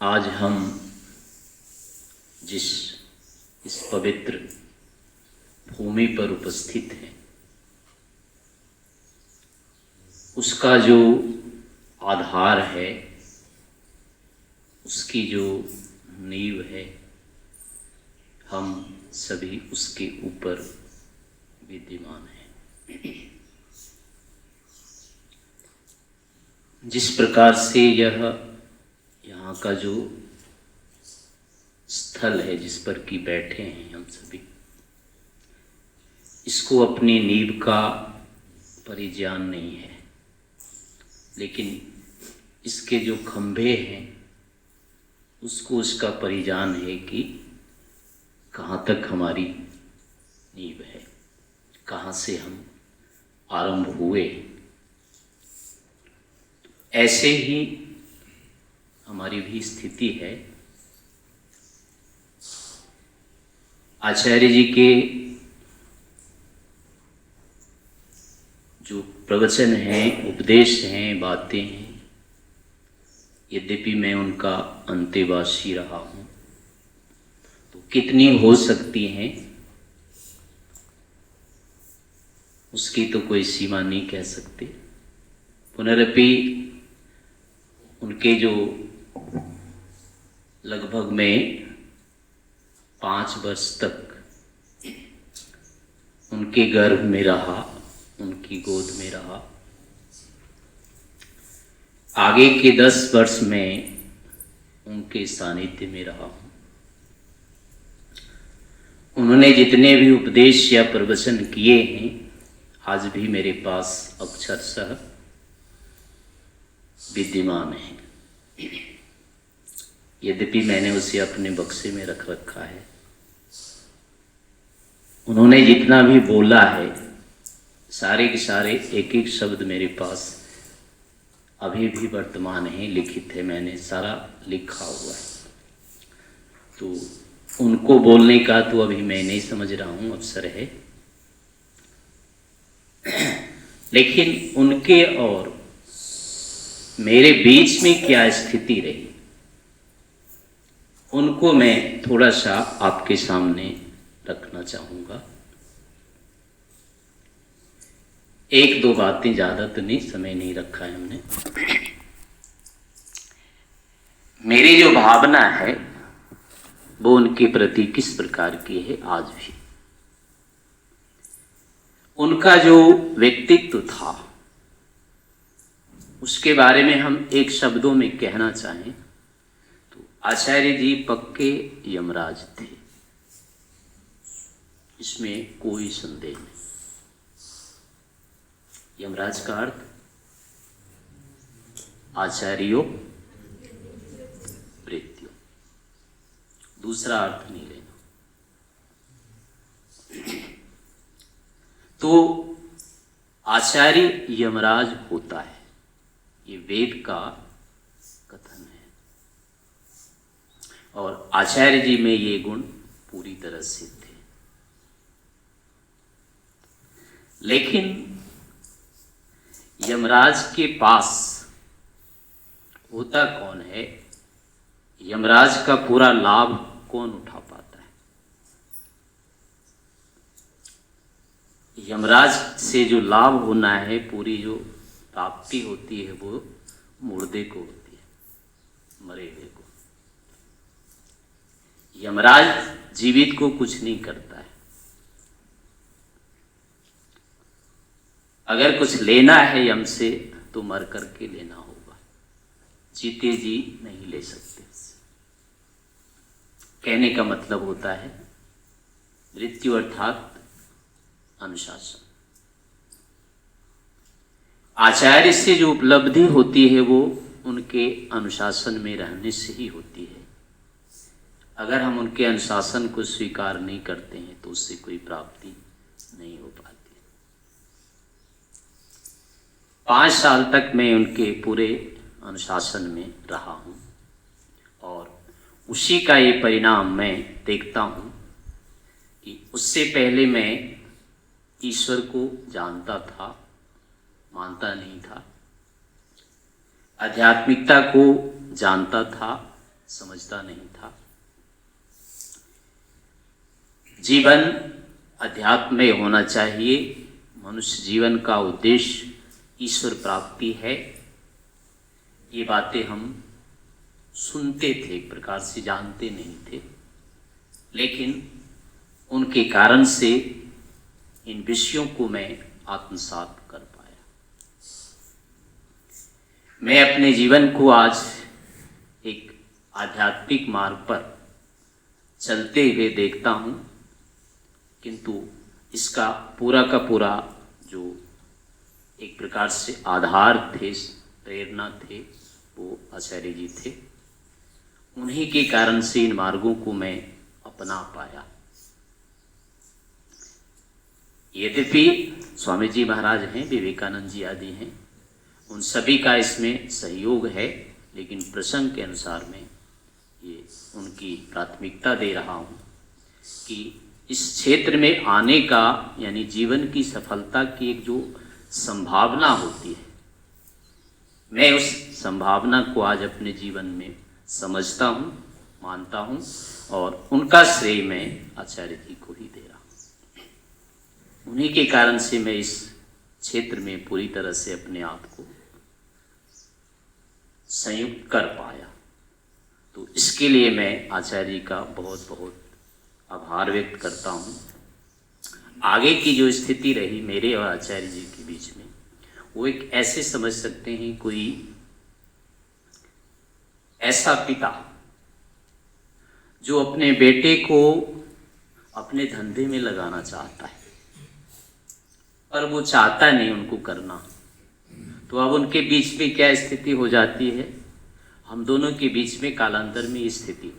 आज हम जिस इस पवित्र भूमि पर उपस्थित हैं, उसका जो आधार है, उसकी जो नींव है, हम सभी उसके ऊपर विद्यमान हैं। जिस प्रकार से यहाँ का जो स्थल है जिस पर कि बैठे हैं हम सभी, इसको अपनी नींव का परिज्ञान नहीं है, लेकिन इसके जो खंभे हैं उसको उसका परिज्ञान है कि कहाँ तक हमारी नींव है, कहाँ से हम आरंभ हुए। ऐसे ही हमारी भी स्थिति है। आचार्य जी के जो प्रवचन हैं, उपदेश हैं, बातें हैं, यद्यपि मैं उनका अंतेवासी रहा हूँ, तो कितनी हो सकती हैं उसकी तो कोई सीमा नहीं कह सकते। पुनरपि उनके जो लगभग में 5 वर्ष तक उनके गर्भ में रहा, उनकी गोद में रहा, आगे के 10 वर्ष में उनके सानिध्य में रहा हूँ। उन्होंने जितने भी उपदेश या प्रवचन किए हैं आज भी मेरे पास अक्षरशः विद्यमान है, यद्यपि मैंने उसे अपने बक्से में रख रखा है। उन्होंने जितना भी बोला है, सारे के सारे एक एक शब्द मेरे पास अभी भी वर्तमान है, लिखित है, मैंने सारा लिखा हुआ है। तो उनको बोलने का तो अभी मैं नहीं समझ रहा हूँ अवसर है, लेकिन उनके और मेरे बीच में क्या स्थिति रही उनको मैं थोड़ा सा आपके सामने रखना चाहूँगा। 1-2 बातें, ज़्यादा तो नहीं, समय नहीं रखा है हमने। मेरी जो भावना है वो उनके प्रति किस प्रकार की है आज भी। उनका जो व्यक्तित्व था उसके बारे में हम एक शब्दों में कहना चाहें तो आचार्य जी पक्के यमराज थे, इसमें कोई संदेह नहीं। यमराज का अर्थ आचार्यों प्रेत्यो, दूसरा अर्थ नहीं लेना। तो आचार्य यमराज होता है, ये वेद का कथन है, और आचार्य जी में ये गुण पूरी तरह सिद्ध थे। लेकिन यमराज के पास होता कौन है, यमराज का पूरा लाभ कौन उठा पाता है? यमराज से जो लाभ होना है, पूरी जो प्राप्ति होती है, वो मुर्दे को होती है, मरे हुए को। यमराज जीवित को कुछ नहीं करता है। अगर कुछ लेना है यम से तो मर करके लेना होगा, जीते जी नहीं ले सकते। कहने का मतलब होता है मृत्यु अर्थात अनुशासन। आचार्य से जो उपलब्धि होती है वो उनके अनुशासन में रहने से ही होती है। अगर हम उनके अनुशासन को स्वीकार नहीं करते हैं तो उससे कोई प्राप्ति नहीं हो पाती। 5 साल तक मैं उनके पूरे अनुशासन में रहा हूँ और उसी का ये परिणाम मैं देखता हूँ कि उससे पहले मैं ईश्वर को जानता था, मानता नहीं था, आध्यात्मिकता को जानता था, समझता नहीं था। जीवन अध्यात्म में होना चाहिए। मनुष्य जीवन का उद्देश्य ईश्वर प्राप्ति है। ये बातें हम सुनते थे, एक प्रकार से जानते नहीं थे, लेकिन उनके कारण से इन विषयों को मैं आत्मसात कर पाया। मैं अपने जीवन को आज एक आध्यात्मिक मार्ग पर चलते हुए देखता हूँ, किंतु इसका पूरा का पूरा जो एक प्रकार से आधार थे, प्रेरणा थे, वो आचार्य जी थे। उन्हीं के कारण से इन मार्गों को मैं अपना पाया। यद्यपि स्वामी जी महाराज हैं, विवेकानंद जी आदि हैं, उन सभी का इसमें सहयोग है, लेकिन प्रसंग के अनुसार मैं ये उनकी प्राथमिकता दे रहा हूँ कि इस क्षेत्र में आने का, यानी जीवन की सफलता की एक जो संभावना होती है, मैं उस संभावना को आज अपने जीवन में समझता हूँ, मानता हूँ, और उनका श्रेय मैं आचार्य जी को ही दे रहा हूँ। उन्हीं के कारण से मैं इस क्षेत्र में पूरी तरह से अपने आप को संयुक्त कर पाया। तो इसके लिए मैं आचार्य जी का बहुत बहुत आभार व्यक्त करता हूँ। आगे की जो स्थिति रही मेरे और आचार्य जी के बीच में, वो एक ऐसे समझ सकते हैं, कोई ऐसा पिता जो अपने बेटे को अपने धंधे में लगाना चाहता है, पर वो चाहता नहीं उनको करना। तो अब उनके बीच में क्या स्थिति हो जाती है, हम दोनों के बीच में कालांतर में स्थिति।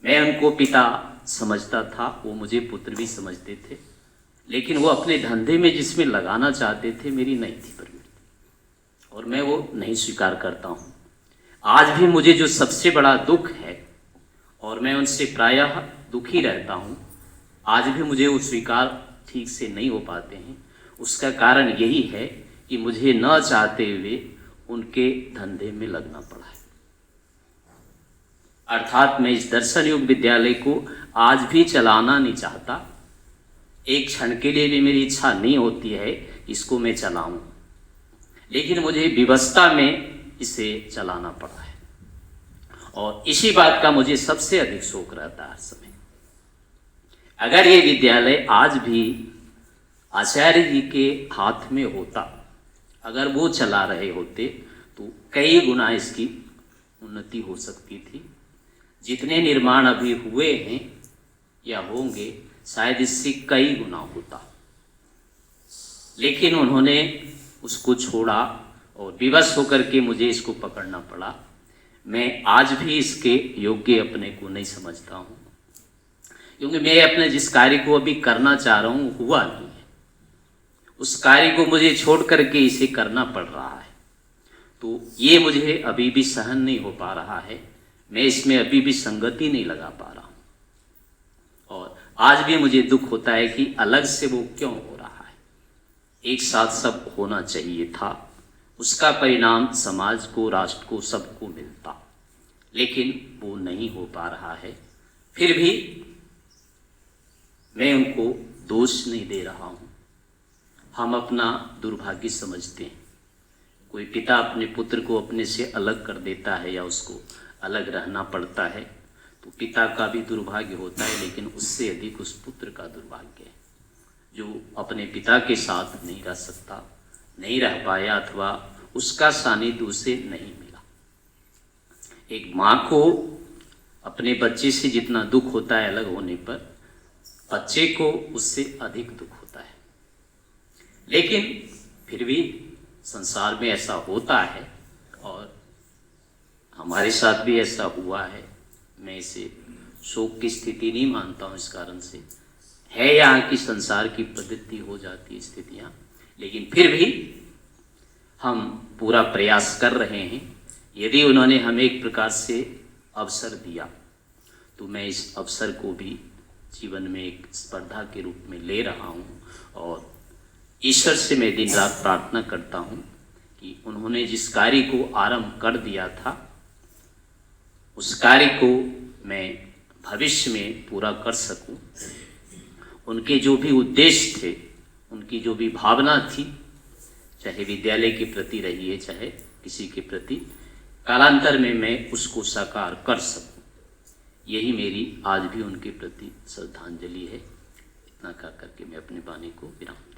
मैं उनको पिता समझता था, वो मुझे पुत्र भी समझते थे, लेकिन वो अपने धंधे में जिसमें लगाना चाहते थे, मेरी नहीं थी प्रवृत्ति, और मैं वो नहीं स्वीकार करता हूँ। आज भी मुझे जो सबसे बड़ा दुख है, और मैं उनसे प्रायः दुखी रहता हूँ, आज भी मुझे वो स्वीकार ठीक से नहीं हो पाते हैं। उसका कारण यही है कि मुझे न चाहते हुए उनके धंधे में लगना पड़ा है। अर्थात मैं इस दर्शन योग विद्यालय को आज भी चलाना नहीं चाहता। एक क्षण के लिए भी मेरी इच्छा नहीं होती है इसको मैं चलाऊं, लेकिन मुझे विवशता में इसे चलाना पड़ा है, और इसी बात का मुझे सबसे अधिक शोक रहता है हर समय। अगर ये विद्यालय आज भी आचार्य जी के हाथ में होता, अगर वो चला रहे होते, तो कई गुना इसकी उन्नति हो सकती थी। जितने निर्माण अभी हुए हैं या होंगे, शायद इससे कई गुना होता, लेकिन उन्होंने उसको छोड़ा और विवश होकर के मुझे इसको पकड़ना पड़ा। मैं आज भी इसके योग्य अपने को नहीं समझता हूँ, क्योंकि मैं अपने जिस कार्य को अभी करना चाह रहा हूँ हुआ नहीं है। उस कार्य को मुझे छोड़ करके इसे करना पड़ रहा है, तो ये मुझे अभी भी सहन नहीं हो पा रहा है। मैं इसमें अभी भी संगति नहीं लगा पा रहा हूँ, और आज भी मुझे दुख होता है कि अलग से वो क्यों हो रहा है। एक साथ सब होना चाहिए था, उसका परिणाम समाज को, राष्ट्र को, सबको मिलता, लेकिन वो नहीं हो पा रहा है। फिर भी मैं उनको दोष नहीं दे रहा हूँ, हम अपना दुर्भाग्य समझते हैं। कोई पिता अपने पुत्र को अपने से अलग कर देता है या उसको अलग रहना पड़ता है, तो पिता का भी दुर्भाग्य होता है, लेकिन उससे अधिक उस पुत्र का दुर्भाग्य है जो अपने पिता के साथ नहीं रह सकता, नहीं रह पाया, अथवा उसका सानिध्य उसे नहीं मिला। एक माँ को अपने बच्चे से जितना दुख होता है अलग होने पर, बच्चे को उससे अधिक दुख होता है। लेकिन फिर भी संसार में ऐसा होता है, और हमारे साथ भी ऐसा हुआ है। मैं इसे शोक की स्थिति नहीं मानता हूँ, इस कारण से है यहाँ की संसार की प्रवृत्ति हो जाती स्थितियाँ, लेकिन फिर भी हम पूरा प्रयास कर रहे हैं। यदि उन्होंने हमें एक प्रकार से अवसर दिया, तो मैं इस अवसर को भी जीवन में एक स्पर्धा के रूप में ले रहा हूँ, और ईश्वर से मैं दिन रात प्रार्थना करता हूँ कि उन्होंने जिस कार्य को आरंभ कर दिया था, उस कार्य को मैं भविष्य में पूरा कर सकूं। उनके जो भी उद्देश्य थे, उनकी जो भी भावना थी, चाहे विद्यालय के प्रति रही है, चाहे किसी के प्रति, कालांतर में मैं उसको साकार कर सकूं। यही मेरी आज भी उनके प्रति श्रद्धांजलि है। इतना कह करके मैं अपने वाणी को विराम